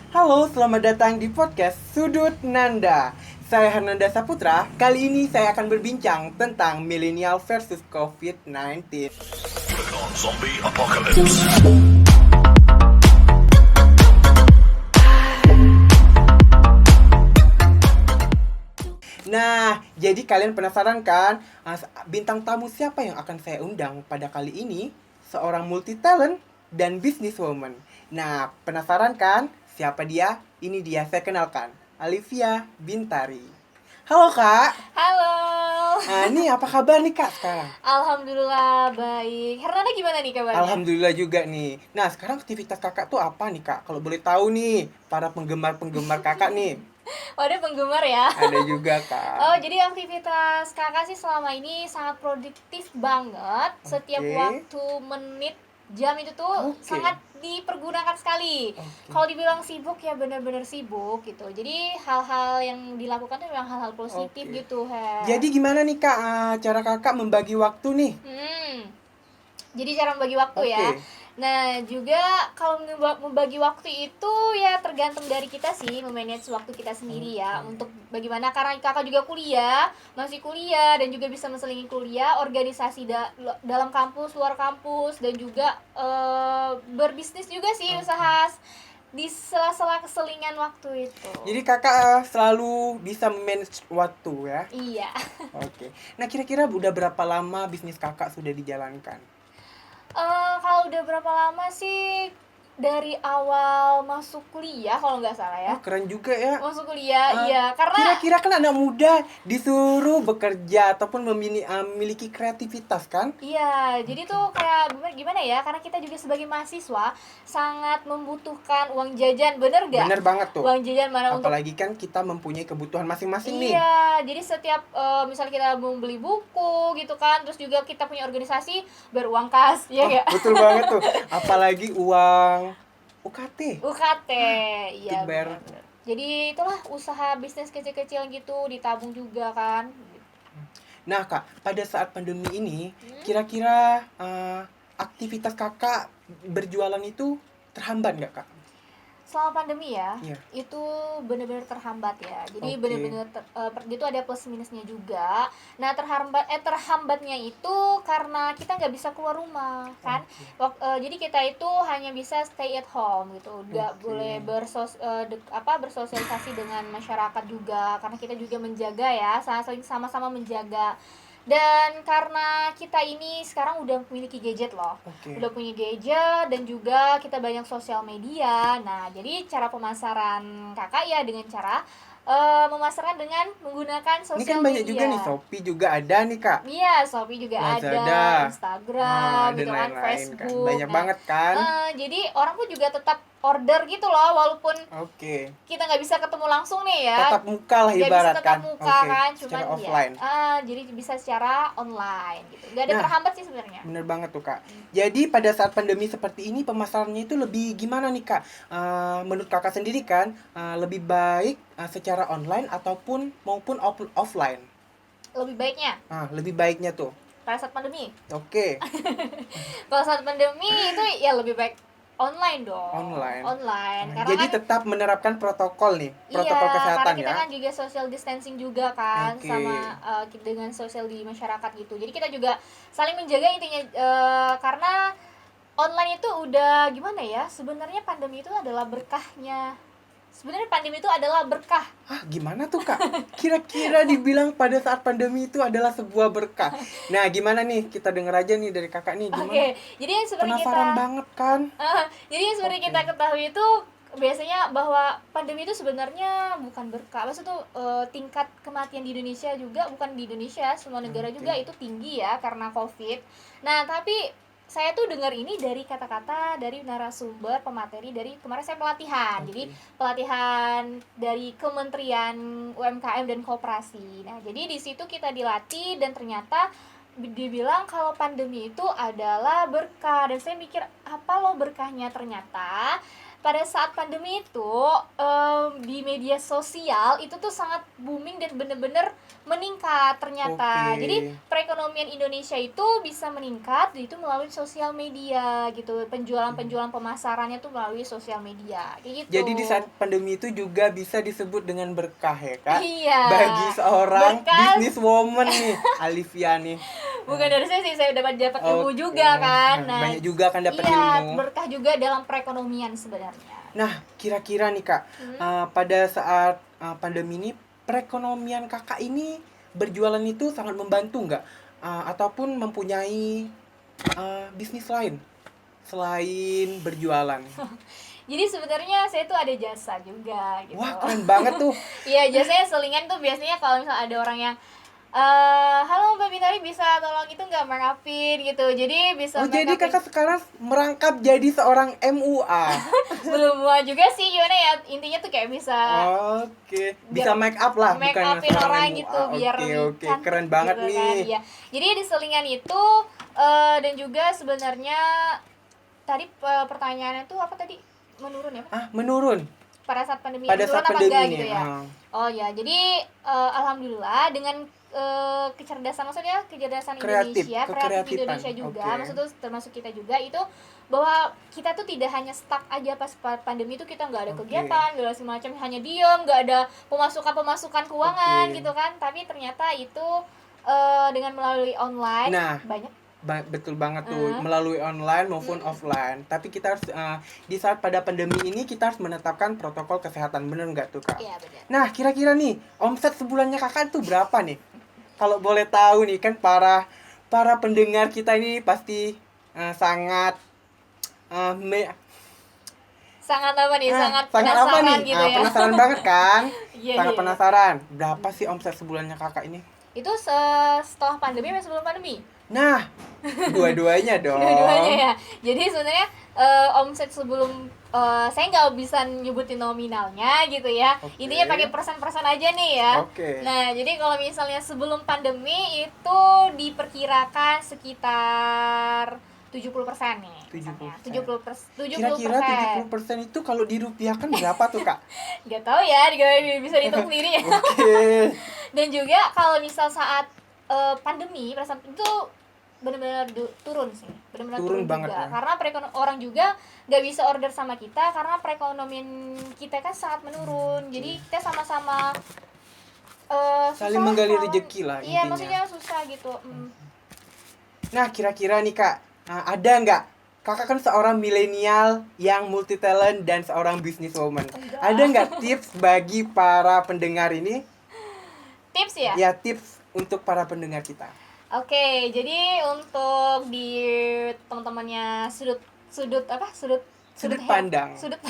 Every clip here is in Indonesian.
Halo, selamat datang di podcast Sudut Nanda. Saya Hernanda Saputra. Kali ini saya akan berbincang tentang milenial versus COVID-19. Zombie apocalypse. Nah, jadi kalian penasaran kan bintang tamu siapa yang akan saya undang pada kali ini? Seorang multi talent dan businesswoman. Nah, penasaran kan siapa dia? Ini dia, saya kenalkan. Alivia Bintari. Halo Kak. Halo. Ini apa kabar nih Kak sekarang? Alhamdulillah baik. Hernanda gimana nih kabarnya? Alhamdulillah juga nih. Nah, sekarang aktivitas kakak tuh apa nih kak? Kalau boleh tahu nih, para penggemar-penggemar kakak nih. Waduh, penggemar ya. Ada juga kak. Oh, jadi aktivitas kakak sih selama ini sangat produktif banget. Setiap Oke. waktu, menit, jam itu tuh Oke. sangat dipergunakan sekali. Oke. Kalau dibilang sibuk ya benar-benar sibuk gitu. Jadi hal-hal yang dilakukan tuh memang hal-hal positif Oke. gitu, Her. Jadi gimana nih kak, cara kakak membagi waktu nih? Jadi cara membagi waktu ya. Oke. Nah, juga kalau membagi waktu itu ya tergantung dari kita sih, memanage waktu kita sendiri ya. Oke. Untuk bagaimana, karena kakak juga masih kuliah dan juga bisa menselingi kuliah, organisasi dalam kampus, luar kampus, dan juga berbisnis juga sih, Oke. usaha di sela-sela keselingan waktu itu. Jadi kakak selalu bisa manage waktu ya? Iya. Oke. Nah, kira-kira udah berapa lama bisnis kakak sudah dijalankan? Kalau udah berapa lama sih, dari awal masuk kuliah kalau nggak salah ya. Oh, keren juga ya. Masuk kuliah, Ah, iya, karena kira-kira kan anak muda disuruh bekerja ataupun memiliki kreativitas kan? iya, jadi tuh kayak gimana ya, karena kita juga sebagai mahasiswa sangat membutuhkan uang jajan, bener gak? Bener banget tuh. Uang jajan mana untuk Apalagi kan kita mempunyai kebutuhan masing-masing nih. iya, jadi setiap misalnya kita mau beli buku gitu kan, terus juga kita punya organisasi beruang kas, ya Oh, gak? betul banget tuh. Apalagi uang UKT. UKT, iya Untuk bayar. benar. Jadi itulah usaha bisnis kecil-kecil gitu, ditabung juga kan. Nah, Kak, pada saat pandemi ini, kira-kira aktivitas Kakak berjualan itu terhambat nggak, Kak? Selama pandemi ya, Iya. itu benar-benar terhambat ya. Jadi Oke. benar-benar itu ada plus minusnya juga. Nah, terhambatnya itu karena kita nggak bisa keluar rumah kan. Jadi kita itu hanya bisa stay at home gitu. Nggak Oke. boleh bersosialisasi dengan masyarakat juga, karena kita juga menjaga ya, saling sama-sama menjaga. Dan karena kita ini sekarang udah memiliki gadget loh, Oke. udah punya gadget, dan juga kita banyak sosial media. Nah, jadi cara pemasaran kakak ya dengan cara memasarkan dengan menggunakan Ini sosial kan banyak media. juga nih, Shopee juga ada nih, Kak. Iya, Shopee juga Lazada. ada, Instagram, Dan gitu kan, lain-lain kan. Facebook. Banyak Nah, banget kan? jadi orang pun juga tetap order gitu loh, walaupun Oke. kita nggak bisa ketemu langsung nih ya. Tatap muka lah Nggak bisa ibarat tetap kan. muka Oke. kan, Secara cuman offline. ya jadi bisa secara online gitu. Nggak ada Nah, terhambat sih sebenarnya. Bener banget tuh, Kak. Jadi pada saat pandemi seperti ini pemasarannya itu lebih gimana nih, Kak? Menurut Kakak sendiri kan lebih baik secara online ataupun maupun offline? Lebih baiknya Lebih baiknya tuh. pada saat pandemi. Oke. Kalau saat pandemi itu ya lebih baik online dong. Online. Karena Jadi kan tetap menerapkan protokol nih, iya, protokol kesehatan karena kita ya. kan juga social distancing juga kan, Oke. sama dengan sosial di masyarakat gitu. Jadi kita juga saling menjaga intinya, karena online itu udah gimana ya? Sebenarnya pandemi itu adalah berkahnya. Sebenarnya pandemi itu adalah berkah. Gimana tuh, Kak? Kira-kira dibilang pada saat pandemi itu adalah sebuah berkah. Nah, gimana nih? Kita denger aja nih dari Kakak nih gimana? Oke, jadi yang seperti Penasaran banget kan? jadi yang seperti Oke. kita ketahui itu biasanya bahwa pandemi itu sebenarnya bukan berkah. Maksudnya tuh tingkat kematian di Indonesia juga, bukan di Indonesia, semua negara juga itu tinggi ya karena COVID. Nah, tapi saya tuh dengar ini dari kata-kata dari narasumber pemateri dari kemarin saya pelatihan. Oke. Jadi pelatihan dari Kementerian UMKM dan Koperasi. Nah, jadi di situ kita dilatih dan ternyata dibilang kalau pandemi itu adalah berkah, dan saya mikir apa lo berkahnya, ternyata pada saat pandemi itu di media sosial itu tuh sangat booming dan bener-bener meningkat ternyata. Oke. Jadi perekonomian Indonesia itu bisa meningkat itu melalui sosial media gitu. Penjualan pemasarannya tuh melalui sosial media. Kayak gitu. Jadi di saat pandemi itu juga bisa disebut dengan berkah ya kak? Iya. Bagi seorang Berkah. businesswoman nih, Alivia nih. Bukan dari saya sih, saya dapat ilmu Oke. juga kan. Nah, banyak juga kan dapat iya, ilmu. berkah juga dalam perekonomian sebenarnya. Nah, kira-kira nih kak, pada saat pandemi ini perekonomian kakak ini berjualan itu sangat membantu nggak? Ataupun mempunyai bisnis lain selain berjualan? Jadi sebenarnya saya tuh ada jasa juga gitu. Wah, keren banget tuh. Iya, jasanya selingan tuh biasanya kalau misalnya ada orang yang halo Mbak Bintari, bisa tolong itu nggak make upin gitu. Jadi bisa Oh, make jadi upin. kakak sekarang merangkap jadi seorang MUA. Belum mua juga sih, gimana ya, intinya tuh kayak bisa Oke, bisa biar make up lah, make bukan upin seorang orang MUA. gitu biar Oke, cantik keren banget gitu nih. kan. Iya. Jadi di selingan itu dan juga sebenarnya tadi pertanyaannya tuh apa tadi? Menurun ya, Pak? Menurun Pada saat pandemi pada menurun saat apa pandemi enggak ini. gitu ya? Oh ya, jadi alhamdulillah dengan kecerdasan, maksudnya kecerdasan Kreatif, Indonesia, kreatif kekreatifan. Indonesia juga, Oke. maksudnya termasuk kita juga itu, bahwa kita tuh tidak hanya stuck aja pas pandemi itu kita nggak ada Oke. kegiatan, nggak ada semacam, hanya diem, nggak ada pemasukan keuangan Oke. gitu kan, tapi ternyata itu dengan melalui online Nah, banyak. betul banget tuh, melalui online maupun offline. Tapi kita harus di saat pada pandemi ini kita harus menetapkan protokol kesehatan, bener nggak tuh kak? Iya benar. Nah, kira-kira nih omset sebulannya kakak tuh berapa nih? Kalau boleh tahu nih, kan para pendengar kita ini pasti sangat Sangat apa nih? Sangat apa penasaran nih? gitu ya. Penasaran banget kan? Iya, Sangat iya. penasaran. Berapa sih omset sebulannya kakak ini? Itu setelah pandemi atau sebelum pandemi? Nah, dua-duanya dong. Dua-duanya ya. Jadi sebenarnya omset sebelum saya nggak bisa nyebutin nominalnya gitu ya. Oke. Intinya pakai persen-persen aja nih ya. Oke. Nah, jadi kalau misalnya sebelum pandemi itu diperkirakan sekitar 70% nih. 70%. 70%. Kira-kira 70% itu kalau dirupiahkan berapa tuh kak? Nggak tahu ya, bisa dihitung sendiri ya. Oke. Dan juga kalau misal saat pandemi pada saat itu benar-benar turun sih, benar-benar Turun turun banget juga ya. karena orang juga nggak bisa order sama kita karena perekonomian kita kan sangat menurun. Jadi kita sama-sama Saling susah menggali kan. rezeki lah Iya, intinya. maksudnya susah gitu. Nah, kira-kira nih kak, ada nggak? Kakak kan seorang milenial yang multi talent dan seorang businesswoman. Enggak. Ada nggak tips bagi para pendengar ini? Tips ya? Ya, tips untuk para pendengar kita. Oke, jadi untuk di teman-temannya sudut pandang. sudut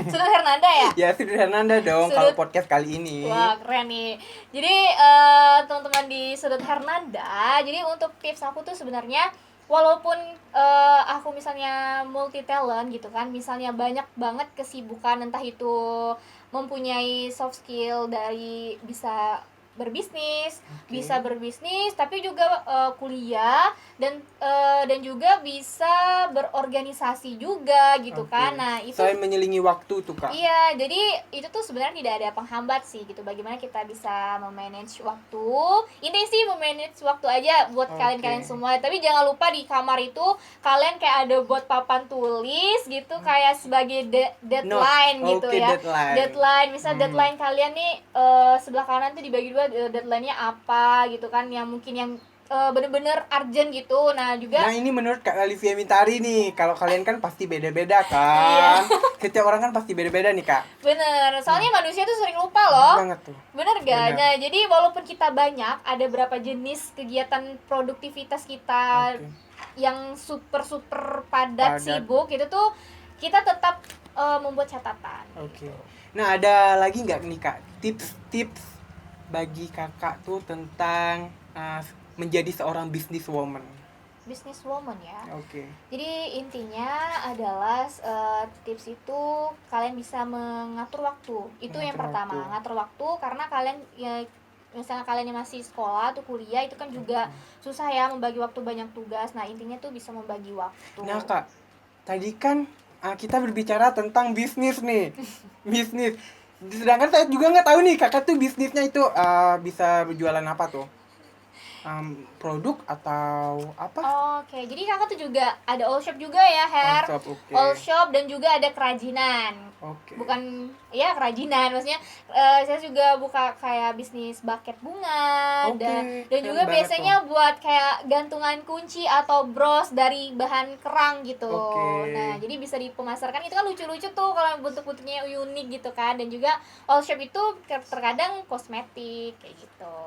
Hernanda ya. Ya, Sudut Hernanda dong kalau Sudut- podcast kali ini. Wah, keren nih. Jadi teman-teman di sudut Hernanda, jadi untuk tips aku tuh sebenarnya walaupun aku misalnya multi talent gitu kan, misalnya banyak banget kesibukan, entah itu mempunyai soft skill dari bisa berbisnis, tapi juga kuliah dan juga bisa berorganisasi juga gitu Oke. kan. Nah, itu Selain menyelingi waktu tuh kak. iya, jadi itu tuh sebenarnya tidak ada penghambat sih gitu. Bagaimana kita bisa memanage waktu. Ini sih memanage waktu aja buat Oke. kalian-kalian semua. Tapi jangan lupa di kamar itu kalian kayak ada buat papan tulis gitu, kayak sebagai deadline gitu Oke, ya. deadline. Misal deadline kalian nih sebelah kanan tuh dibagi dua, deadline-nya apa gitu kan, yang mungkin yang bener-bener urgent gitu. Nah, juga Nah, ini menurut Kak Alivia Mintari nih. Kalau kalian kan pasti beda-beda kan. Setiap orang kan pasti beda-beda nih kak. bener, soalnya manusia tuh sering lupa loh. Banget tuh. Bener gak? Bener. Nah, jadi walaupun kita banyak, ada berapa jenis kegiatan produktivitas kita Oke. yang super padat, Padat. sibuk, itu tuh kita tetap membuat catatan. Oke. Nah, ada lagi nggak nih kak tips-tips bagi kakak tuh tentang menjadi seorang businesswoman? Businesswoman ya. Oke. Jadi intinya adalah tips itu kalian bisa mengatur waktu. Itu yang Mengatur pertama, waktu. ngatur waktu, karena kalian ya, misalnya kalian yang masih sekolah atau kuliah itu kan juga susah ya membagi waktu, banyak tugas. Nah, intinya tuh bisa membagi waktu. Nah kak, tadi kan kita berbicara tentang bisnis nih. Bisnis. Sedangkan saya juga nggak tahu nih kakak tuh bisnisnya itu bisa berjualan apa tuh? Produk atau apa? Oke, jadi kakak tuh juga ada all shop juga ya, Her? All shop, oke. All shop dan juga ada kerajinan. Oke. Bukan, ya kerajinan, maksudnya saya juga buka kayak bisnis buket bunga Oke, dan keren juga banget biasanya buat kayak gantungan kunci atau bros dari bahan kerang gitu. Oke. Nah, jadi bisa dipemasarkan, itu kan lucu-lucu tuh kalau bentuk-bentuknya unik gitu kan. Dan juga all shop itu terkadang kosmetik kayak gitu.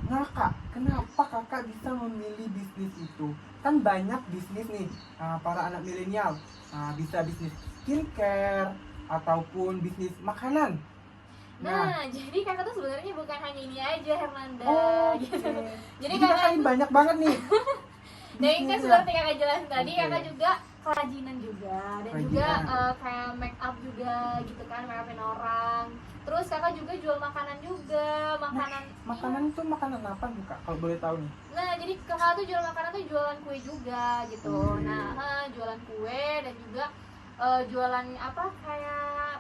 Nah kak, kenapa kakak bisa memilih bisnis itu? Kan banyak bisnis nih, para anak milenial bisa bisnis skincare ataupun bisnis makanan. Nah, jadi kakak tuh sebenarnya bukan hanya ini aja, Hernanda. Oh, Gitu. oke. Jadi kakak kakak ini banyak banget nih. dan kan bisnisnya. seperti kakak jelasin tadi, Oke. kakak juga kerajinan juga dan juga Kerajinan. kayak make up juga gitu kan, make upin orang. Terus kakak juga jual makanan juga, Makanan itu makanan apa nih kak? Kalau boleh tahu nih. Nah, jadi kakak tuh jual makanan tuh jualan kue juga gitu. Kue. Nah, jualan kue dan juga jualan apa kayak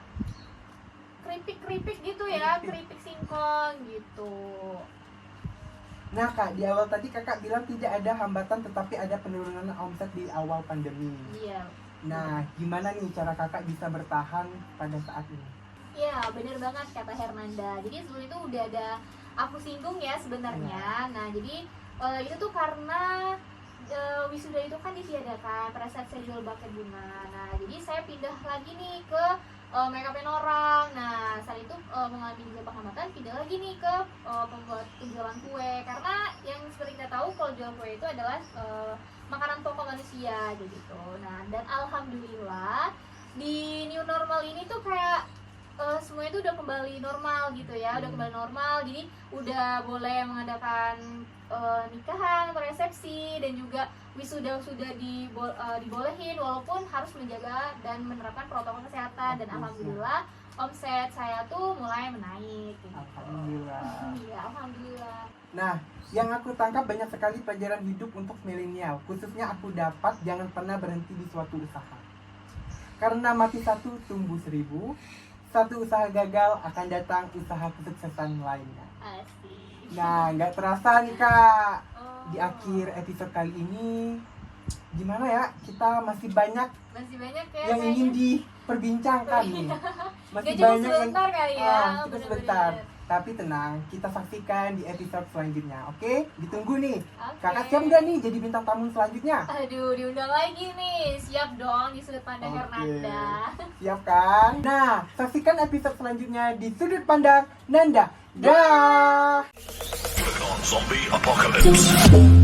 keripik gitu ya, keripik singkong gitu. Nah kak, di awal tadi kakak bilang tidak ada hambatan tetapi ada penurunan omset di awal pandemi. Iya. Nah, gimana nih cara kakak bisa bertahan pada saat ini? Iya, bener banget kata Hernanda. Jadi sebelum itu udah ada aku singgung ya sebenarnya. Nah, jadi itu tuh karena wisuda itu kan ditiadakan pada saat saya jual buket bunga. Nah, jadi saya pindah lagi nih ke make upin orang. Nah, saat itu mengalami juga penghambatan, pindah lagi nih ke pembuat penjualan kue. Karena yang seperti kita tahu kalau jual kue itu adalah makanan pokok manusia gitu. Nah, dan alhamdulillah di new normal ini tuh kayak semuanya itu udah kembali normal gitu ya, udah kembali normal, jadi udah boleh mengadakan nikahan, resepsi dan juga wisuda sudah dibolehin walaupun harus menjaga dan menerapkan protokol kesehatan dan alhamdulillah omset saya tuh mulai menaik gitu. Alhamdulillah. Iya, alhamdulillah. Nah, yang aku tangkap banyak sekali pelajaran hidup untuk milenial. Khususnya aku dapat jangan pernah berhenti di suatu usaha. Karena mati satu tumbuh 1000. Satu usaha gagal akan datang usaha kesuksesan lainnya. Asik. Nah, nggak terasa nih kak, Oh. di akhir episode kali ini gimana ya, kita masih banyak Masih banyak ya yang kayaknya. ingin diperbincangkan nih. Masih Gak cuma banyak sebentar kali ya, kita bener-bener. sebentar. Tapi tenang, kita saksikan di episode selanjutnya. Oke, ditunggu nih. Oke. Kakak siap nggak nih jadi bintang tamu selanjutnya? Aduh, diundang lagi nih. Siap dong di sudut pandang Oke. Hernanda. Siap kan? Nah, saksikan episode selanjutnya di sudut pandang Nanda. Dah. Click on Zombie Apocalypse.